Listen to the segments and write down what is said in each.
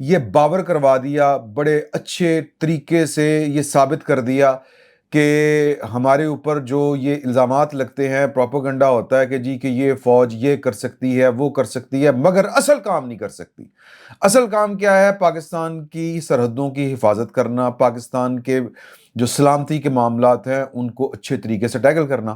یہ باور کروا دیا، بڑے اچھے طریقے سے یہ ثابت کر دیا کہ ہمارے اوپر جو یہ الزامات لگتے ہیں، پروپیگنڈا ہوتا ہے کہ جی کہ یہ فوج یہ کر سکتی ہے، وہ کر سکتی ہے، مگر اصل کام نہیں کر سکتی۔ اصل کام کیا ہے؟ پاکستان کی سرحدوں کی حفاظت کرنا، پاکستان کے جو سلامتی کے معاملات ہیں ان کو اچھے طریقے سے ٹیکل کرنا۔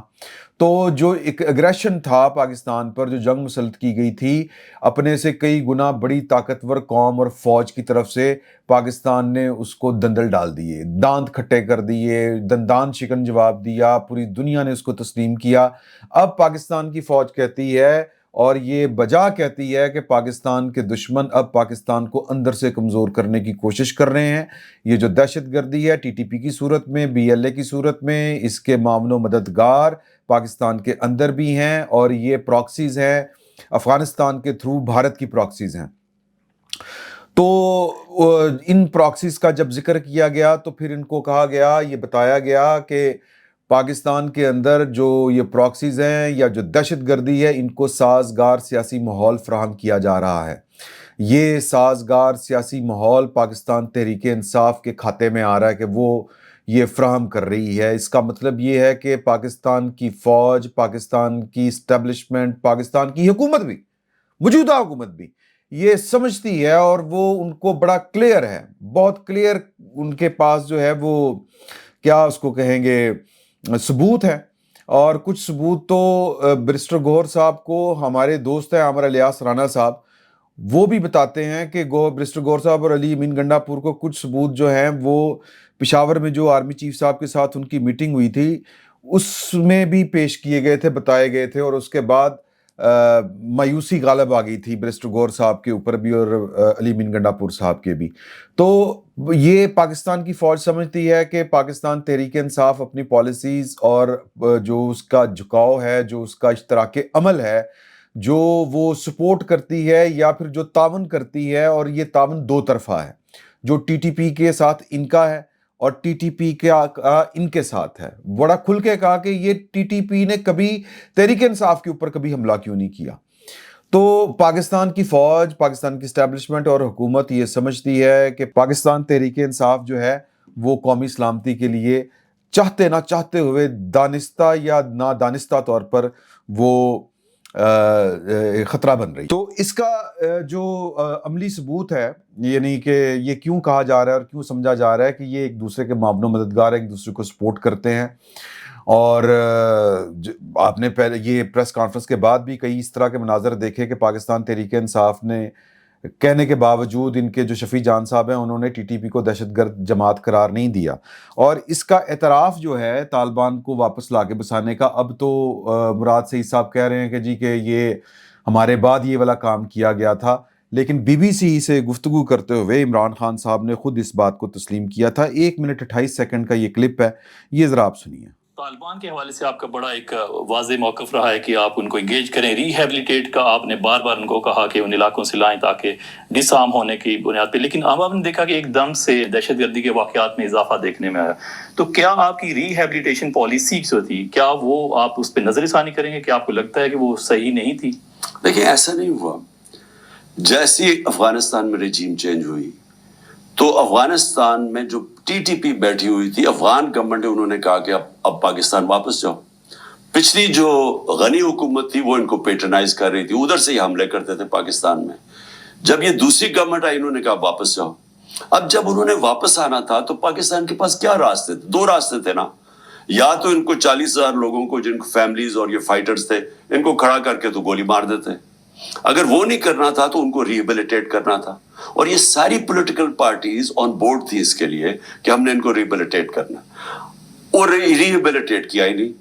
تو جو ایک اگریشن تھا پاکستان پر، جو جنگ مسلط کی گئی تھی اپنے سے کئی گنا بڑی طاقتور قوم اور فوج کی طرف سے، پاکستان نے اس کو دندل ڈال دیے، دانت کھٹے کر دیے، دندان شکن جواب دیا، پوری دنیا نے اس کو تسلیم کیا۔ اب پاکستان کی فوج کہتی ہے، اور یہ بجا کہتی ہے، کہ پاکستان کے دشمن اب پاکستان کو اندر سے کمزور کرنے کی کوشش کر رہے ہیں۔ یہ جو دہشت گردی ہے، ٹی ٹی پی کی صورت میں، بی ایل اے کی صورت میں، اس کے معاون و مددگار پاکستان کے اندر بھی ہیں، اور یہ پراکسیز ہیں افغانستان کے تھرو، بھارت کی پراکسیز ہیں۔ تو ان پراکسیز کا جب ذکر کیا گیا تو پھر ان کو کہا گیا، یہ بتایا گیا کہ پاکستان کے اندر جو یہ پراکسیز ہیں یا جو دہشت گردی ہے، ان کو سازگار سیاسی ماحول فراہم کیا جا رہا ہے۔ یہ سازگار سیاسی ماحول پاکستان تحریک انصاف کے کھاتے میں آ رہا ہے کہ وہ یہ فراہم کر رہی ہے۔ اس کا مطلب یہ ہے کہ پاکستان کی فوج، پاکستان کی اسٹیبلشمنٹ، پاکستان کی حکومت بھی، موجودہ حکومت بھی یہ سمجھتی ہے، اور وہ ان کو بڑا کلیئر ہے، بہت کلیئر ان کے پاس جو ہے وہ کیا اس کو کہیں گے ثبوت ہے۔ اور کچھ ثبوت تو بیرسٹر گوہر صاحب کو، ہمارے دوست ہیں عامر الیاس رانا صاحب، وہ بھی بتاتے ہیں کہ بیرسٹر گوہر صاحب اور علی امین گنڈا پور کو کچھ ثبوت جو ہیں وہ پشاور میں جو آرمی چیف صاحب کے ساتھ ان کی میٹنگ ہوئی تھی اس میں بھی پیش کیے گئے تھے، بتائے گئے تھے، اور اس کے بعد مایوسی غالب آ گئی تھی بیرسٹر گوہر صاحب کے اوپر بھی اور علی امین گنڈا پور صاحب کے بھی۔ تو یہ پاکستان کی فوج سمجھتی ہے کہ پاکستان تحریک انصاف اپنی پالیسیز اور جو اس کا جھکاؤ ہے، جو اس کا اشتراک عمل ہے، جو وہ سپورٹ کرتی ہے یا پھر جو تعاون کرتی ہے، اور یہ تعاون دو طرفہ ہے، جو ٹی ٹی پی کے ساتھ ان کا ہے اور ٹی ٹی پی کا ان کے ساتھ ہے۔ بڑا کھل کے کہا کہ یہ ٹی ٹی پی نے کبھی تحریک انصاف کے اوپر کبھی حملہ کیوں نہیں کیا۔ تو پاکستان کی فوج، پاکستان کی اسٹیبلشمنٹ اور حکومت یہ سمجھتی ہے کہ پاکستان تحریک انصاف جو ہے وہ قومی سلامتی کے لیے چاہتے نہ چاہتے ہوئے، دانستہ یا نادانستہ طور پر وہ خطرہ بن رہی۔ تو اس کا جو عملی ثبوت ہے، یعنی کہ یہ کیوں کہا جا رہا ہے اور کیوں سمجھا جا رہا ہے کہ یہ ایک دوسرے کے معاون و مددگار ہیں، ایک دوسرے کو سپورٹ کرتے ہیں۔ اور آپ نے پہلے یہ پریس کانفرنس کے بعد بھی کئی اس طرح کے مناظر دیکھے کہ پاکستان تحریک انصاف نے کہنے کے باوجود، ان کے جو شفیع جان صاحب ہیں انہوں نے ٹی ٹی پی کو دہشت گرد جماعت قرار نہیں دیا، اور اس کا اعتراف جو ہے طالبان کو واپس لا کے بسانے کا، اب تو مراد سعید صاحب کہہ رہے ہیں کہ جی کہ یہ ہمارے بعد یہ والا کام کیا گیا تھا، لیکن بی بی سی سے گفتگو کرتے ہوئے عمران خان صاحب نے خود اس بات کو تسلیم کیا تھا۔ 1 منٹ 28 سیکنڈ کا یہ کلپ ہے، یہ ذرا آپ سنیے۔ طالبان کے حوالے سے آپ کا بڑا ایک واضح موقف رہا ہے کہ آپ ان کو انگیج کریں، ری ہیبلیٹیٹ کا آپ نے بار بار ان کو کہا کہ ان علاقوں سے لائیں تاکہ ڈس آرم ہونے کی بنیاد پہ، لیکن اب آپ نے دیکھا کہ ایک دم سے دہشت گردی کے واقعات میں اضافہ دیکھنے میں آیا۔ تو کیا آپ کی ری ہیبلیٹیشن پالیسی جو تھی، کیا وہ آپ اس پہ نظر ثانی کریں گے کہ آپ کو لگتا ہے کہ وہ صحیح نہیں تھی؟ دیکھیں، ایسا نہیں ہوا۔ جیسی افغانستان میں رجیم چینج ہوئی تو افغانستان میں جو ٹی ٹی پی بیٹھی ہوئی تھی، افغان گورنمنٹ نے انہوں نے کہا کہ اب پاکستان واپس جاؤ۔ پچھلی جو غنی حکومت تھی وہ ان کو پیٹرنائز کر رہی تھی، ادھر سے ہی حملے کرتے تھے پاکستان میں۔ جب یہ دوسری گورنمنٹ آئی، انہوں نے کہا واپس جاؤ۔ اب جب انہوں نے واپس آنا تھا تو پاکستان کے پاس کیا راستے تھے؟ 2 راستے تھے نا۔ یا تو ان کو 40,000 لوگوں کو، جن کو فیملیز اور یہ فائٹرز تھے، ان کو کھڑا کر کے تو گولی مار دیتے۔ اگر وہ نہیں کرنا تھا تو ان کو ریہیبلیٹیٹ کرنا تھا، اور یہ ساری پولیٹیکل پارٹیز آن بورڈ تھی اس کے لیے کہ ہم نے ان کو ریہیبلیٹیٹ کرنا، اور ریہیبلیٹیٹ کیا ہی نہیں۔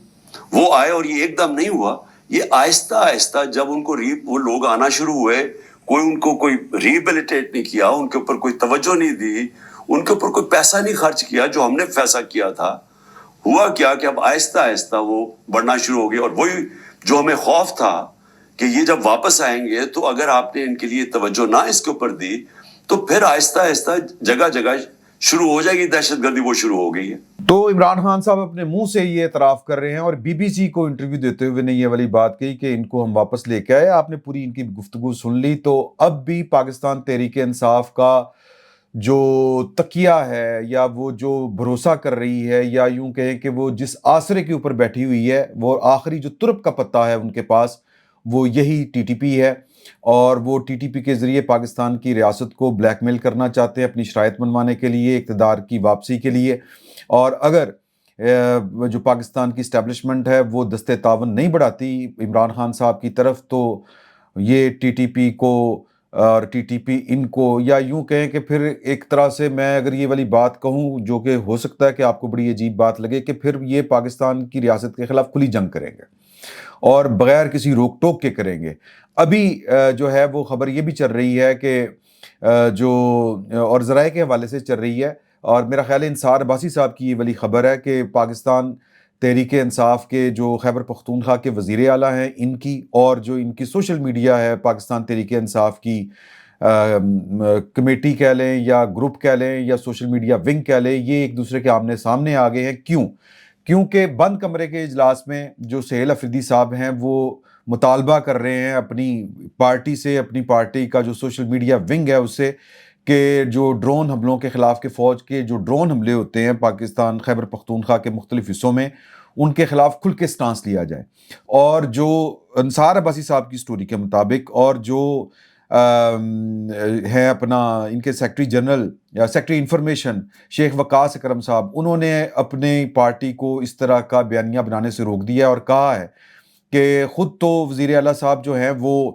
وہ آئے اور یہ ایک دم نہیں ہوا، یہ آہستہ آہستہ جب ان کو وہ لوگ آنا شروع ہوئے، کوئی ان کو کوئی ریہیبلیٹیٹ نہیں کیا، ان کے اوپر کوئی توجہ نہیں دی، ان کے اوپر کوئی پیسہ نہیں خرچ کیا جو ہم نے فیصلہ کیا تھا۔ ہوا کیا کہ اب آہستہ آہستہ وہ بڑھنا شروع ہو گئے، اور وہی جو ہمیں خوف تھا کہ یہ جب واپس آئیں گے تو اگر آپ نے ان کے لیے توجہ نہ اس کے اوپر دی تو پھر آہستہ آہستہ جگہ جگہ شروع ہو جائے گی دہشت گردی، وہ شروع ہو گئی ہے۔ تو عمران خان صاحب اپنے منہ سے یہ اعتراف کر رہے ہیں اور بی بی سی کو انٹرویو دیتے ہوئے نے یہ والی بات کہی کہ ان کو ہم واپس لے کے آئے. آپ نے پوری ان کی گفتگو سن لی. تو اب بھی پاکستان تحریک انصاف کا جو تکیہ ہے یا وہ جو بھروسہ کر رہی ہے یا یوں کہیں کہ وہ جس آسرے کے اوپر بیٹھی ہوئی ہے, وہ آخری جو ترپ کا پتہ ہے ان کے پاس, وہ یہی ٹی ٹی پی ہے. اور وہ ٹی ٹی پی کے ذریعے پاکستان کی ریاست کو بلیک میل کرنا چاہتے ہیں اپنی شرائط منوانے کے لیے, اقتدار کی واپسی کے لیے. اور اگر جو پاکستان کی اسٹیبلشمنٹ ہے وہ دستے تعاون نہیں بڑھاتی عمران خان صاحب کی طرف, تو یہ ٹی ٹی پی کو اور ٹی ٹی پی ان کو, یا یوں کہیں کہ پھر ایک طرح سے میں اگر یہ والی بات کہوں جو کہ ہو سکتا ہے کہ آپ کو بڑی عجیب بات لگے, کہ پھر یہ پاکستان کی ریاست کے خلاف کھلی جنگ کریں گے اور بغیر کسی روک ٹوک کے کریں گے. ابھی جو ہے وہ خبر یہ بھی چل رہی ہے کہ جو اور ذرائع کے حوالے سے چل رہی ہے, اور میرا خیال ہے انصار عباسی صاحب کی یہ والی خبر ہے کہ پاکستان تحریک انصاف کے جو خیبر پختونخوا کے وزیر اعلیٰ ہیں ان کی, اور جو ان کی سوشل میڈیا ہے پاکستان تحریک انصاف کی کمیٹی کہہ لیں یا گروپ کہہ لیں یا سوشل میڈیا ونگ کہہ لیں, یہ ایک دوسرے کے آمنے سامنے آ گئے ہیں. کیونکہ بند کمرے کے اجلاس میں جو سہیل افریدی صاحب ہیں وہ مطالبہ کر رہے ہیں اپنی پارٹی سے, اپنی پارٹی کا جو سوشل میڈیا ونگ ہے اس سے, کہ جو ڈرون حملوں کے خلاف کے فوج کے جو ڈرون حملے ہوتے ہیں پاکستان خیبر پختونخوا کے مختلف حصوں میں, ان کے خلاف کھل کے سٹانس لیا جائے. اور جو انصار عباسی صاحب کی سٹوری کے مطابق, اور جو ہیں اپنا ان کے سیکرٹری جنرل یا سیکرٹری انفارمیشن شیخ وقاص اکرم صاحب, انہوں نے اپنی پارٹی کو اس طرح کا بیانیہ بنانے سے روک دیا اور کہا ہے کہ خود تو وزیر اعلیٰ صاحب جو ہیں وہ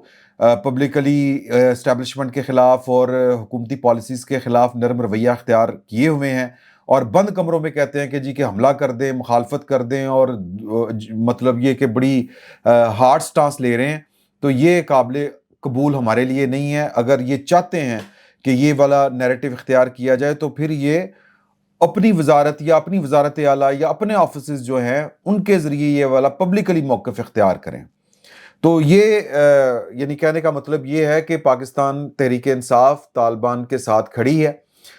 پبلکلی اسٹیبلشمنٹ کے خلاف اور حکومتی پالیسیز کے خلاف نرم رویہ اختیار کیے ہوئے ہیں, اور بند کمروں میں کہتے ہیں کہ جی کہ حملہ کر دیں, مخالفت کر دیں, اور مطلب یہ کہ بڑی ہارڈ سٹانس لے رہے ہیں. تو یہ قابل قبول ہمارے لیے نہیں ہے. اگر یہ چاہتے ہیں کہ یہ والا نیریٹو اختیار کیا جائے تو پھر یہ اپنی وزارت یا اپنی وزارت اعلیٰ یا اپنے آفیسز جو ہیں ان کے ذریعے یہ والا پبلکلی موقف اختیار کریں. تو یہ یعنی کہنے کا مطلب یہ ہے کہ پاکستان تحریک انصاف طالبان کے ساتھ کھڑی ہے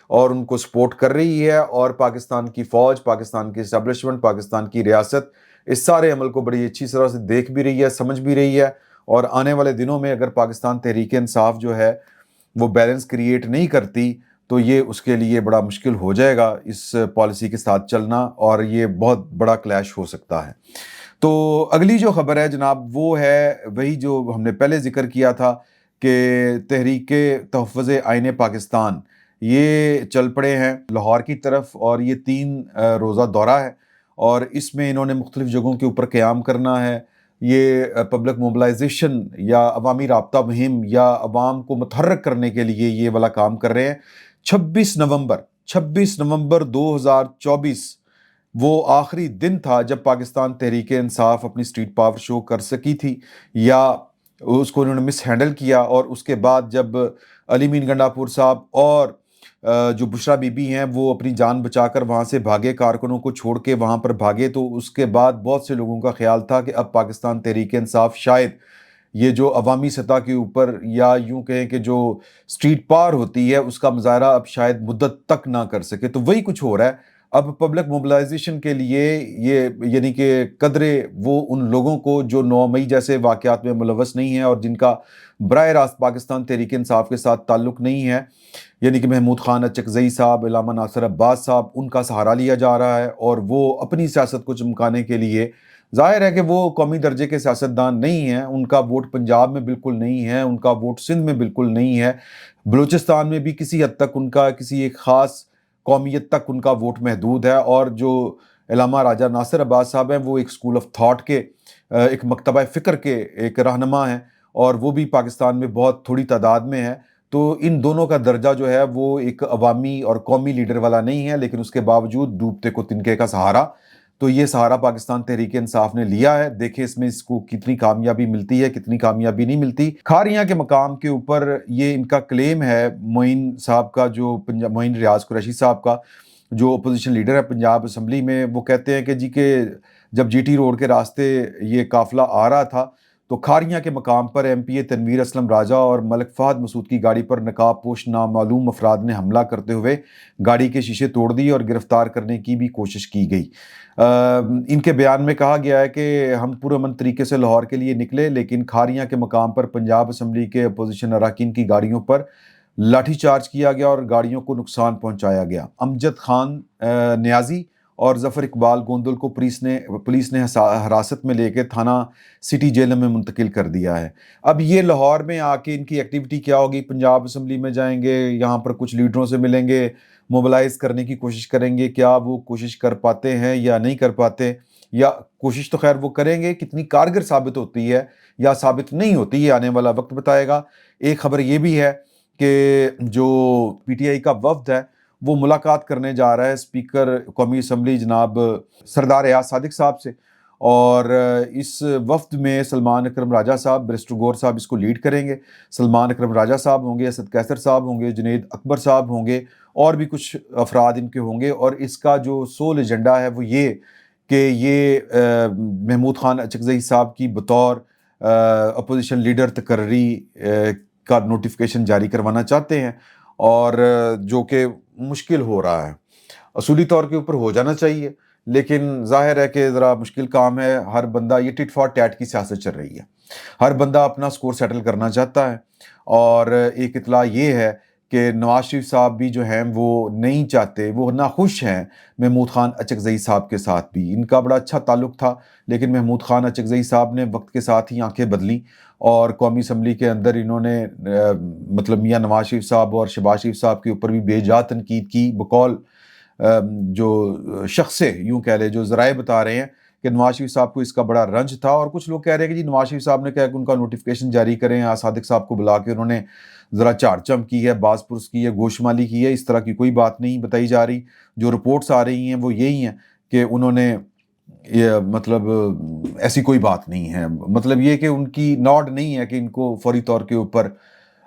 اور ان کو سپورٹ کر رہی ہے, اور پاکستان کی فوج, پاکستان کی اسٹیبلشمنٹ, پاکستان کی ریاست اس سارے عمل کو بڑی اچھی طرح سے دیکھ بھی رہی ہے, سمجھ بھی رہی ہے. اور آنے والے دنوں میں اگر پاکستان تحریک انصاف جو ہے وہ بیلنس کریٹ نہیں کرتی تو یہ اس کے لیے بڑا مشکل ہو جائے گا اس پالیسی کے ساتھ چلنا, اور یہ بہت بڑا کلیش ہو سکتا ہے. تو اگلی جو خبر ہے جناب وہ ہے وہی جو ہم نے پہلے ذکر کیا تھا کہ تحریک تحفظ آئین پاکستان یہ چل پڑے ہیں لاہور کی طرف, اور یہ 3 روزہ دورہ ہے, اور اس میں انہوں نے مختلف جگہوں کے اوپر قیام کرنا ہے. یہ پبلک موبلائزیشن یا عوامی رابطہ مہم یا عوام کو متحرک کرنے کے لیے یہ والا کام کر رہے ہیں. 26 نومبر 2024 وہ آخری دن تھا جب پاکستان تحریک انصاف اپنی اسٹریٹ پاور شو کر سکی تھی, یا اس کو انہوں نے مس ہینڈل کیا. اور اس کے بعد جب علی مین گنڈاپور صاحب اور جو بشرا بی بی ہیں وہ اپنی جان بچا کر وہاں سے بھاگے, کارکنوں کو چھوڑ کے وہاں پر بھاگے, تو اس کے بعد بہت سے لوگوں کا خیال تھا کہ اب پاکستان تحریک انصاف شاید یہ جو عوامی سطح کے اوپر یا یوں کہیں کہ جو اسٹریٹ پاور ہوتی ہے اس کا مظاہرہ اب شاید مدت تک نہ کر سکے. تو وہی کچھ ہو رہا ہے اب پبلک موبلائزیشن کے لیے. یہ یعنی کہ قدرے وہ ان لوگوں کو جو 9 مئی جیسے واقعات میں ملوث نہیں ہیں اور جن کا براہ راست پاکستان تحریک انصاف کے ساتھ تعلق نہیں ہے, یعنی کہ محمود خان اچکزئی صاحب, علامہ ناصر عباس صاحب, ان کا سہارا لیا جا رہا ہے. اور وہ اپنی سیاست کو چمکانے کے لیے, ظاہر ہے کہ وہ قومی درجے کے سیاستدان نہیں ہیں, ان کا ووٹ پنجاب میں بالکل نہیں ہے, ان کا ووٹ سندھ میں بالکل نہیں ہے, بلوچستان میں بھی کسی حد تک ان کا کسی ایک خاص قومیت تک ان کا ووٹ محدود ہے. اور جو علامہ راجہ ناصر عباس صاحب ہیں وہ ایک اسکول آف تھاٹ کے, ایک مکتبہ فکر کے ایک رہنما ہیں, اور وہ بھی پاکستان میں بہت تھوڑی تعداد میں ہے. تو ان دونوں کا درجہ جو ہے وہ ایک عوامی اور قومی لیڈر والا نہیں ہے, لیکن اس کے باوجود ڈوبتے کو تنکے کا سہارا. تو یہ سہارا پاکستان تحریک انصاف نے لیا ہے. دیکھیں اس میں اس کو کتنی کامیابی ملتی ہے, کتنی کامیابی نہیں ملتی. کھاریاں کے مقام کے اوپر یہ ان کا کلیم ہے معین صاحب کا, جو معین ریاض قریشی صاحب کا, جو اپوزیشن لیڈر ہے پنجاب اسمبلی میں. وہ کہتے ہیں کہ جی کہ جب جی ٹی روڈ کے راستے یہ قافلہ آ رہا تھا تو کھاریاں کے مقام پر ایم پی اے تنویر اسلم راجہ اور ملک فہد مسعود کی گاڑی پر نقاب پوش نامعلوم افراد نے حملہ کرتے ہوئے گاڑی کے شیشے توڑ دیے اور گرفتار کرنے کی بھی کوشش کی گئی۔ ان کے بیان میں کہا گیا ہے کہ ہم پرامن طریقے سے لاہور کے لیے نکلے، لیکن کھاریاں کے مقام پر پنجاب اسمبلی کے اپوزیشن اراکین کی گاڑیوں پر لاٹھی چارج کیا گیا اور گاڑیوں کو نقصان پہنچایا گیا۔ امجد خان نیازی اور ظفر اقبال گوندل کو پولیس نے حراست میں لے کے تھانہ سٹی جیل میں منتقل کر دیا ہے۔ اب یہ لاہور میں آ کے ان کی ایکٹیویٹی کیا ہوگی؟ پنجاب اسمبلی میں جائیں گے، یہاں پر کچھ لیڈروں سے ملیں گے، موبلائز کرنے کی کوشش کریں گے۔ کیا وہ کوشش کر پاتے ہیں یا نہیں کر پاتے؟ یا کوشش تو خیر وہ کریں گے، کتنی کارگر ثابت ہوتی ہے یا ثابت نہیں ہوتی ہے آنے والا وقت بتائے گا۔ ایک خبر یہ بھی ہے کہ جو پی ٹی آئی کا وفد ہے وہ ملاقات کرنے جا رہا ہے اسپیکر قومی اسمبلی جناب سردار ایاز صادق صاحب سے، اور اس وفد میں سلمان اکرم راجہ صاحب، بیرسٹر گور صاحب اس کو لیڈ کریں گے۔ سلمان اکرم راجہ صاحب ہوں گے، اسد کیسر صاحب ہوں گے، جنید اکبر صاحب ہوں گے، اور بھی کچھ افراد ان کے ہوں گے۔ اور اس کا جو سول ایجنڈا ہے وہ یہ کہ یہ محمود خان اچکزئی صاحب کی بطور اپوزیشن لیڈر تقرری کا نوٹیفیکیشن جاری کروانا چاہتے ہیں، اور جو کہ مشکل ہو رہا ہے۔ اصولی طور کے اوپر ہو جانا چاہیے، لیکن ظاہر ہے کہ ذرا مشکل کام ہے۔ ہر بندہ، یہ ٹٹ فار ٹیٹ کی سیاست چل رہی ہے، ہر بندہ اپنا سکور سیٹل کرنا چاہتا ہے۔ اور ایک اطلاع یہ ہے کہ نواز شریف صاحب بھی جو ہیں وہ نہیں چاہتے، وہ ناخوش ہیں محمود خان اچکزئی صاحب کے ساتھ بھی۔ ان کا بڑا اچھا تعلق تھا، لیکن محمود خان اچکزئی صاحب نے وقت کے ساتھ ہی آنکھیں بدلیں، اور قومی اسمبلی کے اندر انہوں نے مطلب میاں نواز شریف صاحب اور شہباز شریف صاحب کے اوپر بھی بے جا تنقید کی، بقول جو شخص سے یوں کہہ لے، جو ذرائع بتا رہے ہیں کہ نواز شریف صاحب کو اس کا بڑا رنج تھا، اور کچھ لوگ کہہ رہے ہیں کہ جی نواز شریف صاحب نے کہا کہ ان کا نوٹیفیکیشن جاری کریں، صادق صاحب کو بلا کے انہوں نے ذرا چاڑ چم کی ہے، باز پرس کی ہے، گوشمالی کی ہے۔ اس طرح کی کوئی بات نہیں بتائی جا رہی۔ جو رپورٹس آ رہی ہیں وہ یہی ہیں کہ انہوں نے یہ مطلب ایسی کوئی بات نہیں ہے، مطلب یہ کہ ان کی نوڈ نہیں ہے کہ ان کو فوری طور کے اوپر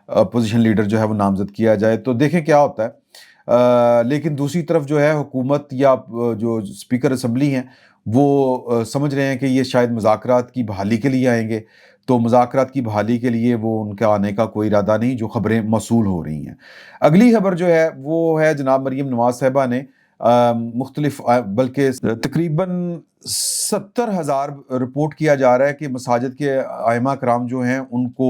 اپوزیشن لیڈر جو ہے وہ نامزد کیا جائے۔ تو دیکھیں کیا ہوتا ہے۔ لیکن دوسری طرف جو ہے حکومت یا جو اسپیکر اسمبلی ہیں وہ سمجھ رہے ہیں کہ یہ شاید مذاکرات کی بحالی کے لیے آئیں گے، تو مذاکرات کی بحالی کے لیے وہ ان کے آنے کا کوئی ارادہ نہیں، جو خبریں موصول ہو رہی ہیں۔ اگلی خبر جو ہے وہ ہے جناب مریم نواز صاحبہ نے مختلف بلکہ تقریباً 70,000 رپورٹ کیا جا رہا ہے کہ مساجد کے ائمہ کرام جو ہیں ان کو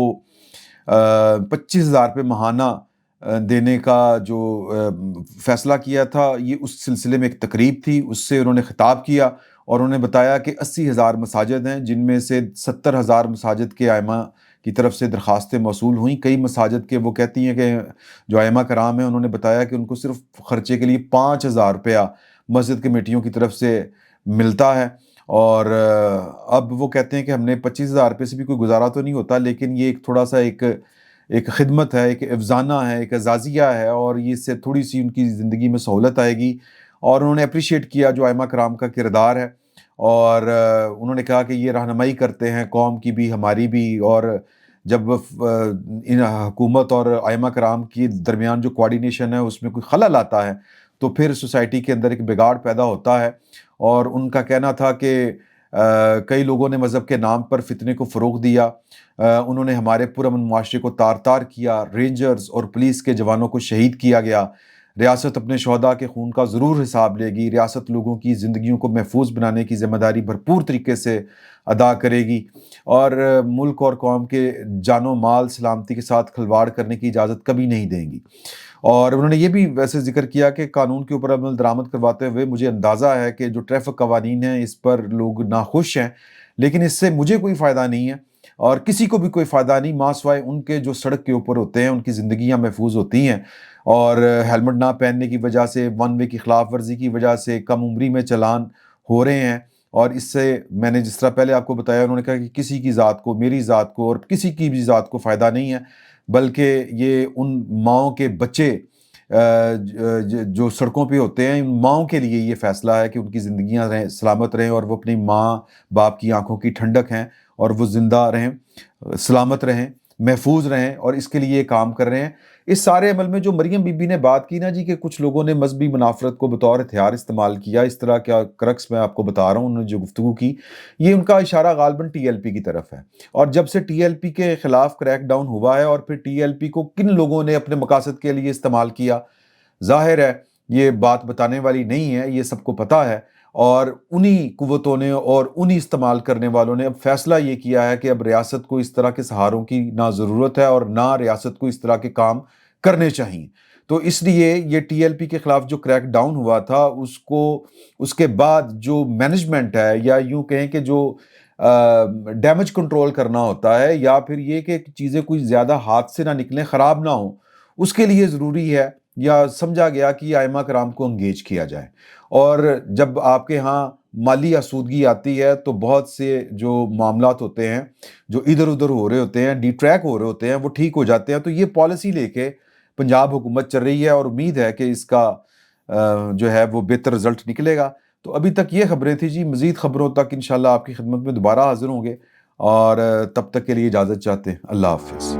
25,000 روپے ماہانہ دینے کا جو فیصلہ کیا تھا، یہ اس سلسلے میں ایک تقریب تھی، اس سے انہوں نے خطاب کیا اور انہوں نے بتایا کہ 80,000 مساجد ہیں، جن میں سے 70,000 مساجد کے ائمہ کی طرف سے درخواستیں موصول ہوئیں۔ کئی مساجد کے وہ کہتی ہیں کہ جو ائمہ کرام ہیں انہوں نے بتایا کہ ان کو صرف خرچے کے لیے 5,000 روپیہ مسجد کمیٹیوں کی طرف سے ملتا ہے، اور اب وہ کہتے ہیں کہ ہم نے 25,000 روپے سے بھی کوئی گزارا تو نہیں ہوتا، لیکن یہ ایک تھوڑا سا ایک خدمت ہے، ایک افزانہ ہے، ایک اعزازیہ ہے، اور یہ اس سے تھوڑی سی ان کی زندگی میں سہولت آئے گی۔ اور انہوں نے اپریشیٹ کیا جو ائمہ کرام کا کردار ہے، اور انہوں نے کہا کہ یہ رہنمائی کرتے ہیں قوم کی بھی، ہماری بھی، اور جب ان حکومت اور ائمہ کرام کی درمیان جو کوارڈینیشن ہے اس میں کوئی خلل آتا ہے تو پھر سوسائٹی کے اندر ایک بگاڑ پیدا ہوتا ہے۔ اور ان کا کہنا تھا کہ کئی لوگوں نے مذہب کے نام پر فتنے کو فروغ دیا، انہوں نے ہمارے پرامن معاشرے کو تار تار کیا، رینجرز اور پولیس کے جوانوں کو شہید کیا گیا۔ ریاست اپنے شہداء کے خون کا ضرور حساب لے گی، ریاست لوگوں کی زندگیوں کو محفوظ بنانے کی ذمہ داری بھرپور طریقے سے ادا کرے گی، اور ملک اور قوم کے جان و مال سلامتی کے ساتھ کھلواڑ کرنے کی اجازت کبھی نہیں دیں گی۔ اور انہوں نے یہ بھی ویسے ذکر کیا کہ قانون کے اوپر عمل درآمد کرواتے ہوئے مجھے اندازہ ہے کہ جو ٹریفک قوانین ہیں اس پر لوگ ناخوش ہیں، لیکن اس سے مجھے کوئی فائدہ نہیں ہے اور کسی کو بھی کوئی فائدہ نہیں، ماں سوائے ان کے جو سڑک کے اوپر ہوتے ہیں، ان کی زندگیاں محفوظ ہوتی ہیں، اور ہیلمٹ نہ پہننے کی وجہ سے، ون وے کی خلاف ورزی کی وجہ سے کم عمری میں چلان ہو رہے ہیں۔ اور اس سے میں نے جس طرح پہلے آپ کو بتایا، انہوں نے کہا کہ کسی کی ذات کو، میری ذات کو اور کسی کی بھی ذات کو فائدہ نہیں ہے، بلکہ یہ ان ماؤں کے بچے جو سڑکوں پہ ہوتے ہیں، ان ماؤں کے لیے یہ فیصلہ ہے کہ ان کی زندگیاں رہیں، سلامت رہیں، اور وہ اپنی ماں باپ کی آنکھوں کی ٹھنڈک ہیں، اور وہ زندہ رہیں، سلامت رہیں۔ محفوظ رہیں اور اس کے لیے یہ کام کر رہے ہیں۔ اس سارے عمل میں جو مریم بی بی نے بات کی نا جی کہ کچھ لوگوں نے مذہبی منافرت کو بطور ہتھیار استعمال کیا، اس طرح کا کرکس میں آپ کو بتا رہا ہوں، انہوں نے جو گفتگو کی، یہ ان کا اشارہ غالباً ٹی ایل پی کی طرف ہے۔ اور جب سے ٹی ایل پی کے خلاف کریک ڈاؤن ہوا ہے اور پھر ٹی ایل پی کو کن لوگوں نے اپنے مقاصد کے لیے استعمال کیا، ظاہر ہے یہ بات بتانے والی نہیں ہے، یہ سب کو پتہ ہے، اور انہی قوتوں نے اور انہی استعمال کرنے والوں نے اب فیصلہ یہ کیا ہے کہ اب ریاست کو اس طرح کے سہاروں کی نہ ضرورت ہے اور نہ ریاست کو اس طرح کے کام کرنے چاہیے۔ تو اس لیے یہ ٹی ایل پی کے خلاف جو کریک ڈاؤن ہوا تھا اس کے بعد جو مینجمنٹ ہے، یا یوں کہیں کہ جو ڈیمیج کنٹرول کرنا ہوتا ہے، یا پھر یہ کہ چیزیں کوئی زیادہ ہاتھ سے نہ نکلیں، خراب نہ ہوں، اس کے لیے ضروری ہے یا سمجھا گیا کہ ائمہ کرام کو انگیج کیا جائے۔ اور جب آپ کے ہاں مالی آسودگی آتی ہے تو بہت سے جو معاملات ہوتے ہیں جو ادھر ادھر ہو رہے ہوتے ہیں، ڈی ٹریک ہو رہے ہوتے ہیں، وہ ٹھیک ہو جاتے ہیں۔ تو یہ پالیسی لے کے پنجاب حکومت چل رہی ہے اور امید ہے کہ اس کا جو ہے وہ بہتر رزلٹ نکلے گا۔ تو ابھی تک یہ خبریں تھیں جی، مزید خبروں تک انشاءاللہ آپ کی خدمت میں دوبارہ حاضر ہوں گے، اور تب تک کے لیے اجازت چاہتے ہیں۔ اللہ حافظ۔